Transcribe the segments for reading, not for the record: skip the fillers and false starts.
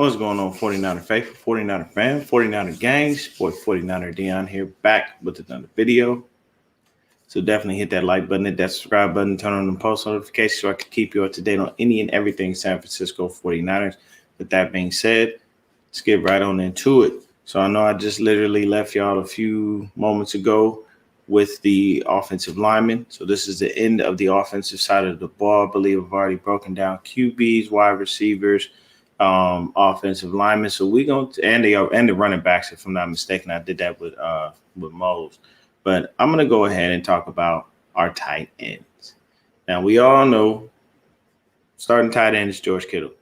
What's going on, 49er faithful, 49er fan, 49er gangs? Boy, 49er Dion here, back with another video. So definitely hit that like button, hit that subscribe button, turn on the post notifications so I can keep you up to date on any and everything San Francisco 49ers. With that being said, let's get right on into it. So I know I just literally left y'all a few moments ago with the offensive linemen. So this is the end of the offensive side of the ball. I believe I've already broken down QBs, wide receivers, offensive linemen. So we going to and the running backs, if I'm not mistaken. I did that with Mose. But I'm gonna go ahead and talk about our tight ends. Now we all know starting tight end is George Kittle.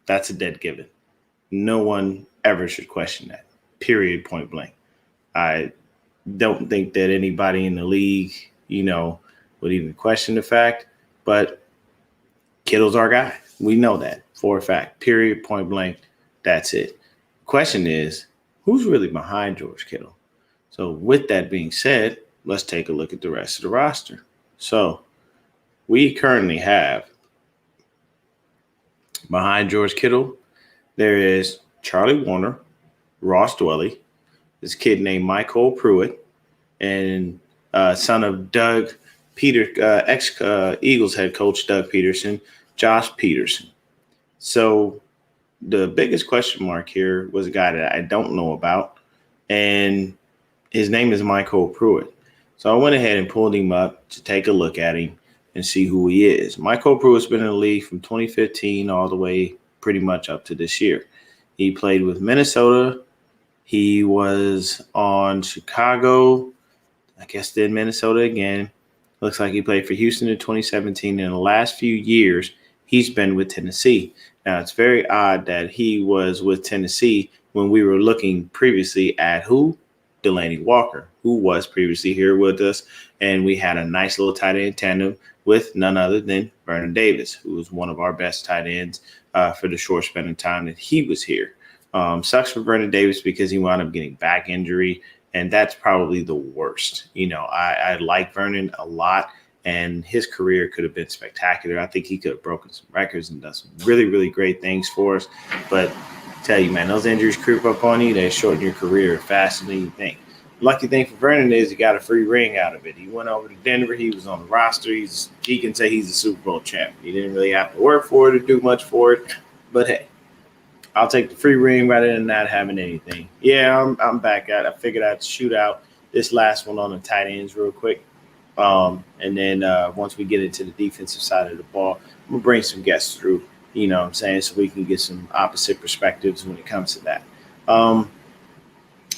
That's a dead given. No one ever should question that. Period, point blank. I don't think that anybody in the league, would even question the fact, but Kittle's our guy. We know that for a fact. Period, point blank. That's it. Question is, who's really behind George Kittle? So with that being said, let's take a look at the rest of the roster. So we currently have behind George Kittle, there is Charlie Warner, Ross Dwelley, this kid named Michael Pruitt, and son of Doug ex-Eagles head coach Doug Peterson, Josh Peterson. So the biggest question mark here was a guy that I don't know about, and his name is Michael Pruitt. So I went ahead and pulled him up to take a look at him and see who he is. Michael Pruitt's been in the league from 2015 all the way pretty much up to this year. He played with Minnesota. He was on Chicago, I guess then Minnesota again. Looks like he played for Houston in 2017. In the last few years, he's been with Tennessee. Now, it's very odd that he was with Tennessee when we were looking previously at who? Delanie Walker, who was previously here with us. And we had a nice little tight end tandem with none other than Vernon Davis, who was one of our best tight ends for the short span of time that he was here. Sucks for Vernon Davis because he wound up getting back injury, and that's probably the worst. I like Vernon a lot, and his career could have been spectacular. I think he could have broken some records and done some really, really great things for us. But tell you, man, those injuries creep up on you. They shorten your career faster than you think. Lucky thing for Vernon is he got a free ring out of it. He went over to Denver. He was on the roster. He can say he's a Super Bowl champ. He didn't really have to work for it or do much for it. But hey, I'll take the free ring rather than not having anything. Yeah, I'm back at it. I figured I'd shoot out this last one on the tight ends real quick. And then once we get into the defensive side of the ball, I'm going to bring some guests through, so we can get some opposite perspectives when it comes to that.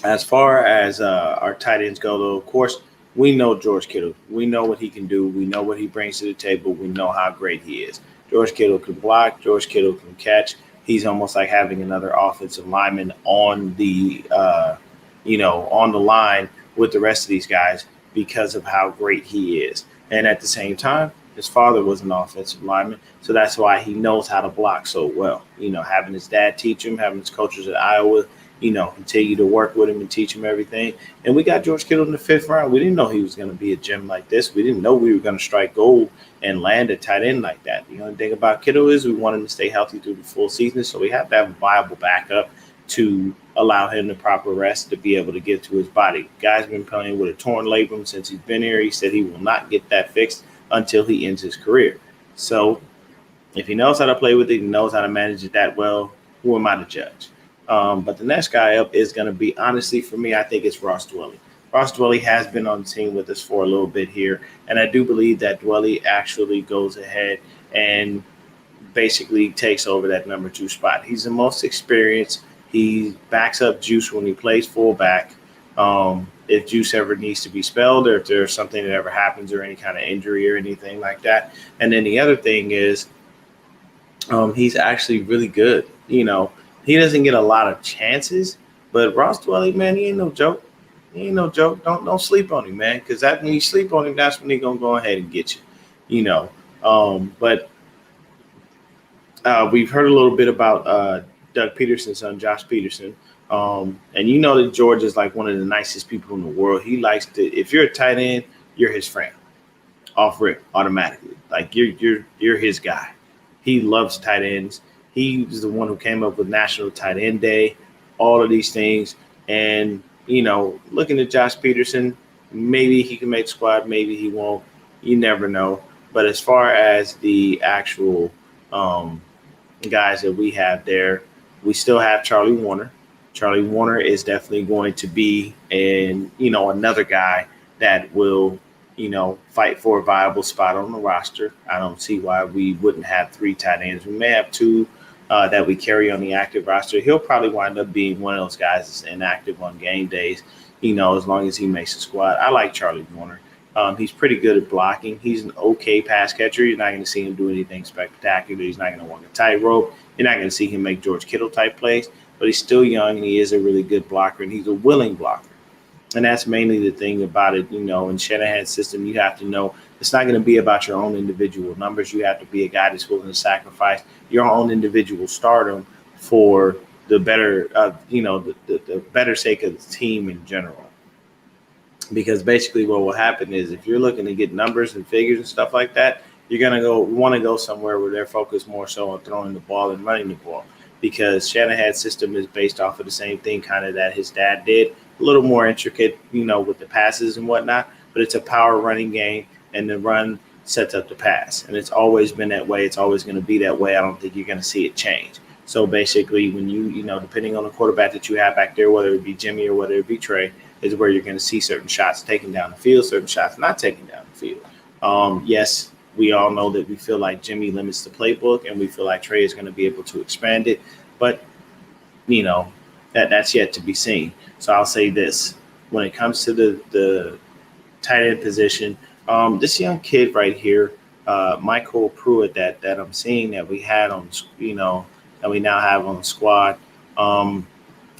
As far as our tight ends go, though, of course, we know George Kittle. We know what he can do. We know what he brings to the table. We know how great he is. George Kittle can block. George Kittle can catch. He's almost like having another offensive lineman on the, on the line with the rest of these guys because of how great he is. And at the same time, his father was an offensive lineman, so that's why he knows how to block so well. Having his dad teach him, having his coaches at Iowa, continue to work with him and teach him everything. And we got George Kittle in the 5th round. We didn't know he was going to be a gem like this. We didn't know we were going to strike gold and land a tight end like that. The only thing about Kittle is we want him to stay healthy through the full season, so we have to have a viable backup to allow him the proper rest to be able to get to his body. Guy's been playing with a torn labrum since he's been here. He said he will not get that fixed until he ends his career. So if he knows how to play with it, he knows how to manage it that well, who am I to judge? But the next guy up is going to be, honestly, for me, I think it's Ross Dwelley. Ross Dwelley has been on the team with us for a little bit here, and I do believe that Dwelley actually goes ahead and basically takes over that number 2 spot. He's the most experienced. He backs up Juice when he plays fullback. If Juice ever needs to be spelled or if there's something that ever happens or any kind of injury or anything like that. And then the other thing is he's actually really good. He doesn't get a lot of chances, but Ross Dwelley, man, he ain't no joke. He ain't no joke. Don't sleep on him, man, because when you sleep on him, that's when he's going to go ahead and get you, But we've heard a little bit about Doug Peterson's son, Josh Peterson. And that George is like one of the nicest people in the world. He likes to, if you're a tight end, you're his friend. Off rip, automatically. Like you're his guy. He loves tight ends. He's the one who came up with National Tight End Day, all of these things. And, looking at Josh Peterson, maybe he can make squad, maybe he won't. You never know. But as far as the actual guys that we have there, we still have Charlie Warner. Charlie Warner is definitely going to be another guy that will, fight for a viable spot on the roster. I don't see why we wouldn't have 3 tight ends. We may have 2 that we carry on the active roster. He'll probably wind up being one of those guys that's inactive on game days, as long as he makes the squad. I like Charlie Warner. He's pretty good at blocking. He's an okay pass catcher. You're not going to see him do anything spectacular. He's not going to walk a tightrope. You're not going to see him make George Kittle type plays, but he's still young and he is a really good blocker, and he's a willing blocker. And that's mainly the thing about it, in Shanahan's system. You have to know it's not going to be about your own individual numbers. You have to be a guy that's willing to sacrifice your own individual stardom for the better, the better sake of the team in general. Because basically what will happen is if you're looking to get numbers and figures and stuff like that, you're going to want to go somewhere where they're focused more so on throwing the ball and running the ball. Because Shanahan's system is based off of the same thing kind of that his dad did. A little more intricate, with the passes and whatnot. But it's a power running game, and the run sets up the pass. And it's always been that way. It's always going to be that way. I don't think you're going to see it change. So basically when you depending on the quarterback that you have back there, whether it be Jimmy or whether it be Trey, is where you're going to see certain shots taken down the field, certain shots not taken down the field. Yes, we all know that we feel like Jimmy limits the playbook, and we feel like Trey is going to be able to expand it. But, that's yet to be seen. So I'll say this. When it comes to the tight end position, this young kid right here, Michael Pruitt, that I'm seeing that we had on, that we now have on the squad,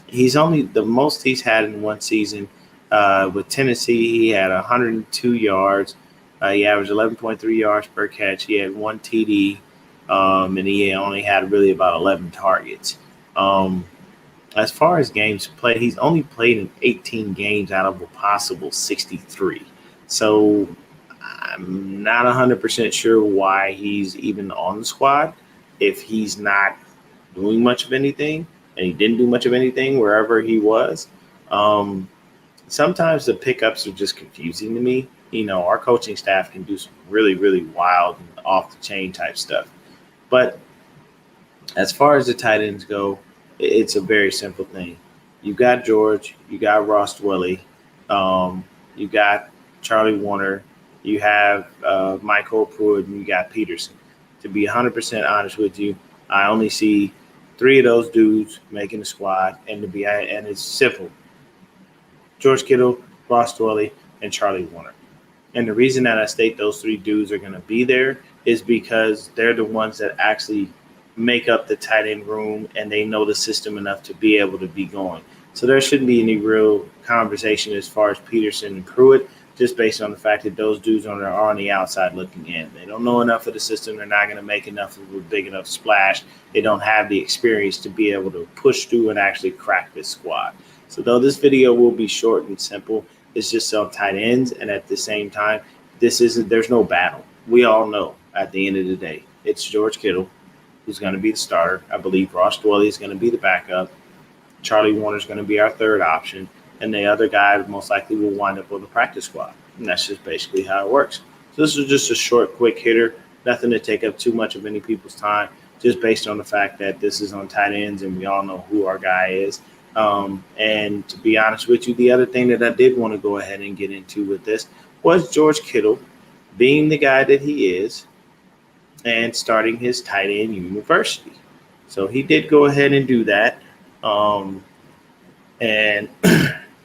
he's only the most he's had in one season. With Tennessee, he had 102 yards. He averaged 11.3 yards per catch. He had 1 TD, and he only had really about 11 targets. As far as games played, he's only played in 18 games out of a possible 63. So I'm not 100% sure why he's even on the squad if he's not doing much of anything, and he didn't do much of anything wherever he was. Sometimes the pickups are just confusing to me. Our coaching staff can do some really, really wild and off-the-chain type stuff. But as far as the tight ends go, it's a very simple thing. You got George, you got Ross Dwelley, you got Charlie Warner, you have Michael Pruitt, and you got Peterson. To be 100% honest with you, I only see 3 of those dudes making the squad, and it's simple. George Kittle, Ross Dwelley, and Charlie Warner. And the reason that I state those 3 dudes are going to be there is because they're the ones that actually make up the tight end room, and they know the system enough to be able to be going. So there shouldn't be any real conversation as far as Peterson and Pruitt, just based on the fact that those dudes are on the outside looking in. They don't know enough of the system. They're not going to make enough of a big enough splash. They don't have the experience to be able to push through and actually crack this squad. So though this video will be short and simple, it's just on tight ends, and at the same time, there's no battle. We all know at the end of the day, it's George Kittle who's going to be the starter. I believe Ross Dwelley is going to be the backup. Charlie Warner is going to be our third option, and the other guy most likely will wind up on the practice squad. And that's just basically how it works. So this is just a short, quick hitter, nothing to take up too much of any people's time, just based on the fact that this is on tight ends and we all know who our guy is. And to be honest with you, the other thing that I did want to go ahead and get into with this was George Kittle being the guy that he is and starting his tight end university. So he did go ahead and do that. And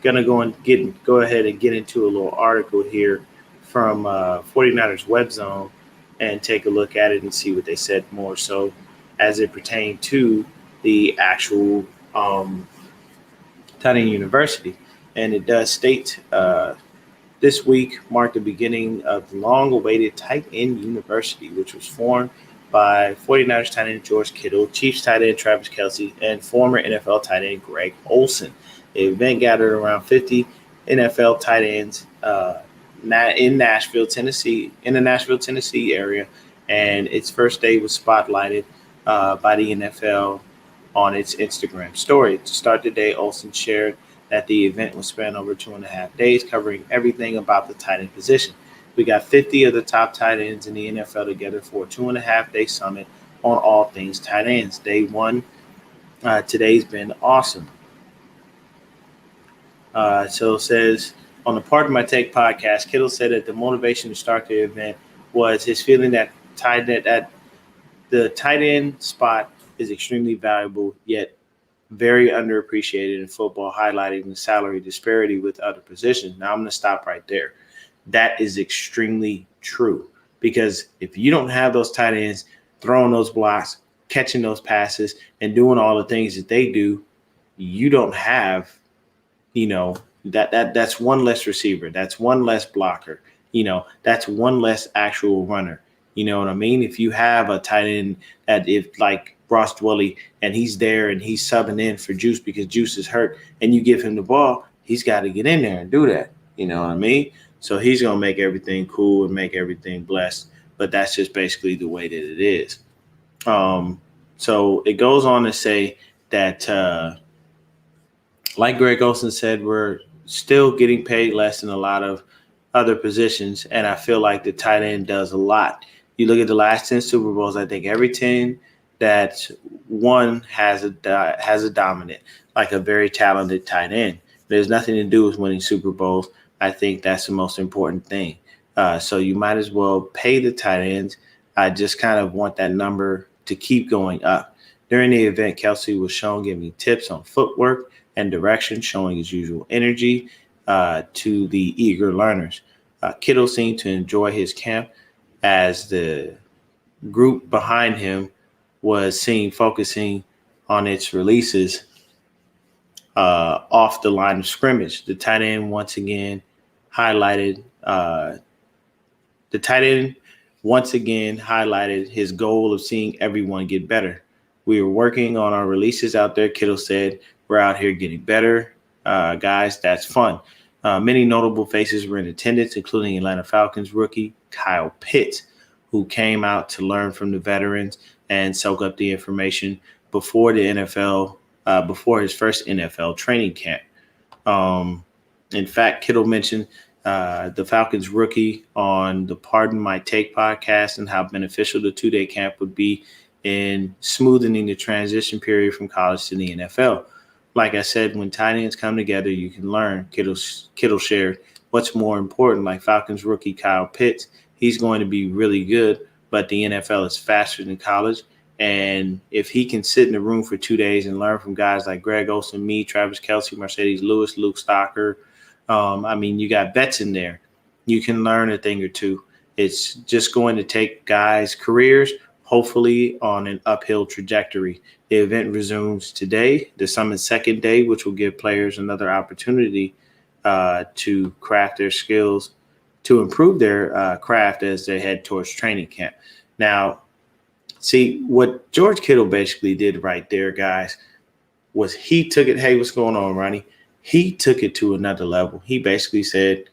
gonna go ahead and get into a little article here from 49ers Web Zone and take a look at it and see what they said more so as it pertained to the actual tight end university. And it does state this week marked the beginning of the long-awaited tight end university, which was formed by 49ers tight end George Kittle, Chiefs tight end Travis Kelce, and former NFL tight end Greg Olsen. The event gathered around 50 NFL tight ends in Nashville, Tennessee, in the Nashville, Tennessee area, and its first day was spotlighted by the NFL on its Instagram story. To start the day, Olsen shared that the event was spanned over 2.5 days, covering everything about the tight end position. We got 50 of the top tight ends in the NFL together for a 2.5 day summit on all things tight ends. Day one, today's been awesome. So it says on the Part of My Take podcast, Kittle said that the motivation to start the event was his feeling that the tight end spot is extremely valuable, yet very underappreciated in football, highlighting the salary disparity with other positions. Now I'm going to stop right there. That is extremely true, because if you don't have those tight ends throwing those blocks, catching those passes, and doing all the things that they do, you don't have, that's one less receiver, that's one less blocker, that's one less actual runner. You know what I mean? If you have a tight end that, if like Ross Dwelley, and he's there and he's subbing in for Juice because Juice is hurt, and you give him the ball, he's got to get in there and do that. You know what I mean? So he's going to make everything cool and make everything blessed. But that's just basically the way that it is. So it goes on to say that, like Greg Olsen said, we're still getting paid less than a lot of other positions. And I feel like the tight end does a lot. You look at the last 10 Super Bowls, I think every 10 that one has a dominant, like a very talented tight end. There's nothing to do with winning Super Bowls. I think that's the most important thing. So you might as well pay the tight ends. I just kind of want that number to keep going up. During the event, Kelce was shown giving tips on footwork and direction, showing his usual energy to the eager learners. Kittle seemed to enjoy his camp as the group behind him was seen focusing on its releases off the line of scrimmage. The tight end once again highlighted his goal of seeing everyone get better. We are working on our releases out there, Kittle said. We're out here getting better. Guys, that's fun. Many notable faces were in attendance, including Atlanta Falcons rookie Kyle Pitts, who came out to learn from the veterans and soak up the information before the NFL, before his first NFL training camp. In fact, Kittle mentioned the Falcons rookie on the Pardon My Take podcast and how beneficial the 2-day camp would be in smoothing the transition period from college to the NFL. Like I said, when tight ends come together, you can learn. Kittle shared what's more important, like Falcons rookie Kyle Pitts. He's going to be really good, but the NFL is faster than college. And if he can sit in the room for 2 days and learn from guys like Greg Olsen, me, Travis Kelce, Mercedes Lewis, Luke Stocker, you got vets in there. You can learn a thing or two. It's just going to take guys' careers, hopefully, on an uphill trajectory. The event resumes today, the summit's second day, which will give players another opportunity to craft their skills, to improve their craft as they head towards training camp. Now, see, what George Kittle basically did right there, guys, was he took it. Hey, what's going on, Ronnie? He took it to another level. He basically said,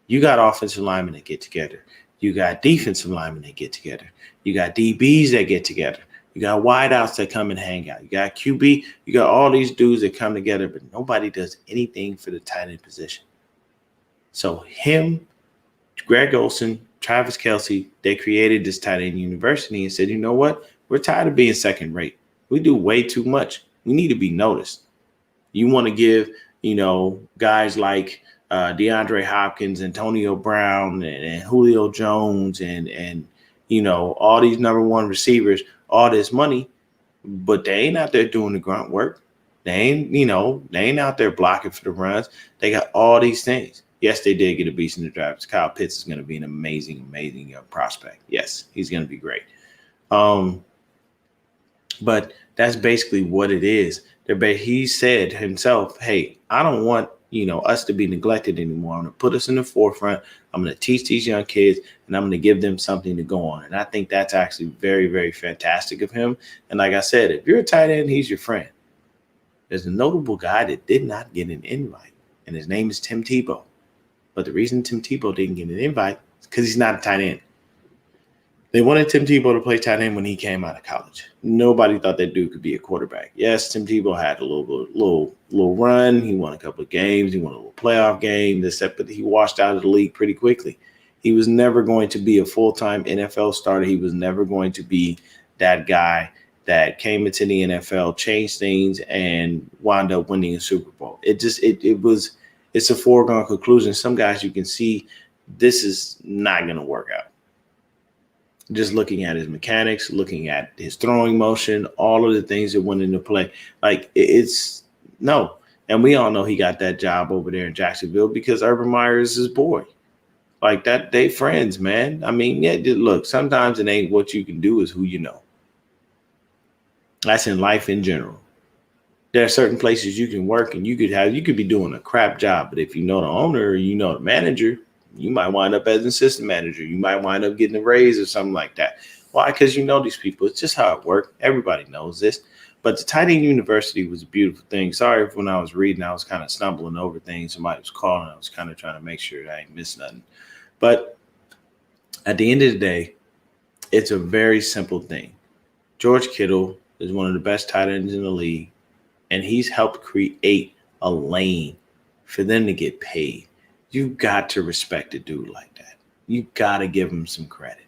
you got offensive linemen that get together. You got defensive linemen that get together. You got DBs that get together. You got wideouts that come and hang out. You got QB. You got all these dudes that come together, but nobody does anything for the tight end position. So him, Greg Olsen, Travis Kelce, they created this tight end university and said, you know what? We're tired of being second rate. We do way too much. We need to be noticed. You want to give, guys like DeAndre Hopkins, Antonio Brown, and Julio Jones, and all these number one receivers, all this money, but they ain't out there doing the grunt work. They ain't out there blocking for the runs. They got all these things. Yes, they did get a beast in the draft. Kyle Pitts is going to be an amazing, amazing young prospect. Yes, he's going to be great. But that's basically what it is. He said himself, hey, I don't want us to be neglected anymore. I'm going to put us in the forefront. I'm going to teach these young kids, and I'm going to give them something to go on. And I think that's actually very, very fantastic of him. And like I said, if you're a tight end, he's your friend. There's a notable guy that did not get an invite, and his name is Tim Tebow. But the reason Tim Tebow didn't get an invite is because he's not a tight end. They wanted Tim Tebow to play tight end when he came out of college. Nobody thought that dude could be a quarterback. Yes, Tim Tebow had a little run. He won a couple of games. He won a little playoff game. But he washed out of the league pretty quickly. He was never going to be a full-time NFL starter. He was never going to be that guy that came into the NFL, changed things, and wound up winning a Super Bowl. It's a foregone conclusion. Some guys you can see this is not going to work out. Just looking at his mechanics, looking at his throwing motion, all of the things that went into play. Like, it's no. And we all know he got that job over there in Jacksonville because Urban Meyer is his boy. Like that, they friends, man. I mean, yeah, look, sometimes it ain't what you can do, is who you know. That's in life in general. There are certain places you can work and you could be doing a crap job, but if you know the owner or you know the manager, you might wind up as an assistant manager. You might wind up getting a raise or something like that. Why? Because you know these people. It's just how it works. Everybody knows this. But the Tight End University was a beautiful thing. Sorry if when I was reading, I was kind of stumbling over things. Somebody was calling. I was kind of trying to make sure that I ain't missed nothing. But at the end of the day, it's a very simple thing. George Kittle is one of the best tight ends in the league, and he's helped create a lane for them to get paid. You got to respect a dude like that. You got to give him some credit.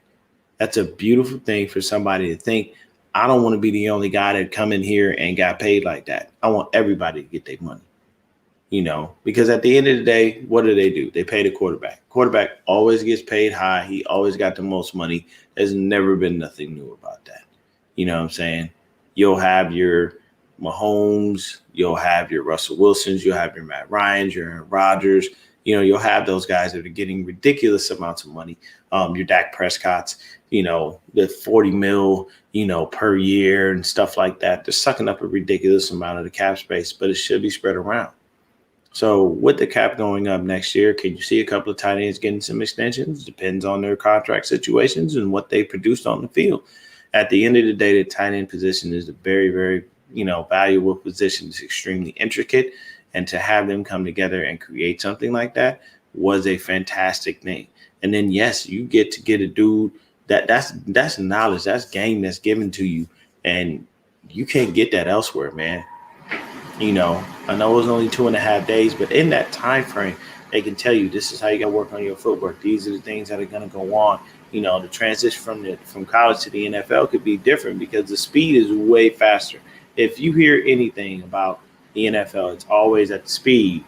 That's a beautiful thing for somebody to think, I don't want to be the only guy that come in here and got paid like that. I want everybody to get their money, because at the end of the day, what do? They pay the quarterback. Quarterback always gets paid high. He always got the most money. There's never been nothing new about that. You know what I'm saying? You'll have your Mahomes, you'll have your Russell Wilsons, you'll have your Matt Ryans, your Aaron Rodgers. You'll have those guys that are getting ridiculous amounts of money. Your Dak Prescott's, the 40 mil, per year and stuff like that. They're sucking up a ridiculous amount of the cap space, but it should be spread around. So with the cap going up next year, can you see a couple of tight ends getting some extensions? Depends on their contract situations and what they produced on the field. At the end of the day, the tight end position is a very, very, valuable position. It's extremely intricate. And to have them come together and create something like that was a fantastic thing. And then, yes, you get a dude that's knowledge, that's game that's given to you. And you can't get that elsewhere, man. I know it was only 2.5 days, but in that time frame, they can tell you this is how you got to work on your footwork. These are the things that are going to go on. The transition from college to the NFL could be different because the speed is way faster. If you hear anything about the NFL, it's always that the speed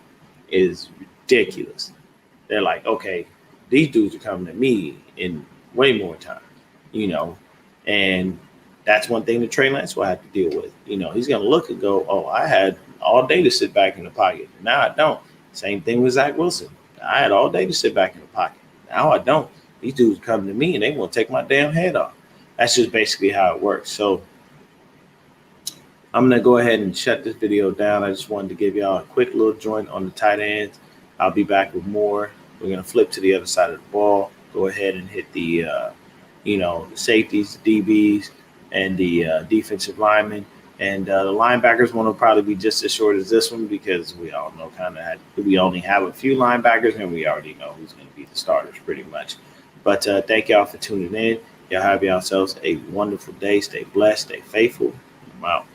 is ridiculous. They're like, okay, these dudes are coming to me in way more time, and that's one thing that Trey Lance will have to deal with. He's going to look and go, oh, I had all day to sit back in the pocket. Now I don't. Same thing with Zach Wilson. I had all day to sit back in the pocket. Now I don't. These dudes come to me and they want to take my damn head off. That's just basically how it works. So I'm going to go ahead and shut this video down. I just wanted to give y'all a quick little joint on the tight ends. I'll be back with more. We're going to flip to the other side of the ball. Go ahead and hit the, the safeties, the DBs, and the defensive linemen. And the linebackers one will probably be just as short as this one because we all know we only have a few linebackers and we already know who's going to be the starters pretty much. But thank y'all for tuning in. Y'all have yourselves a wonderful day. Stay blessed. Stay faithful. I'm out.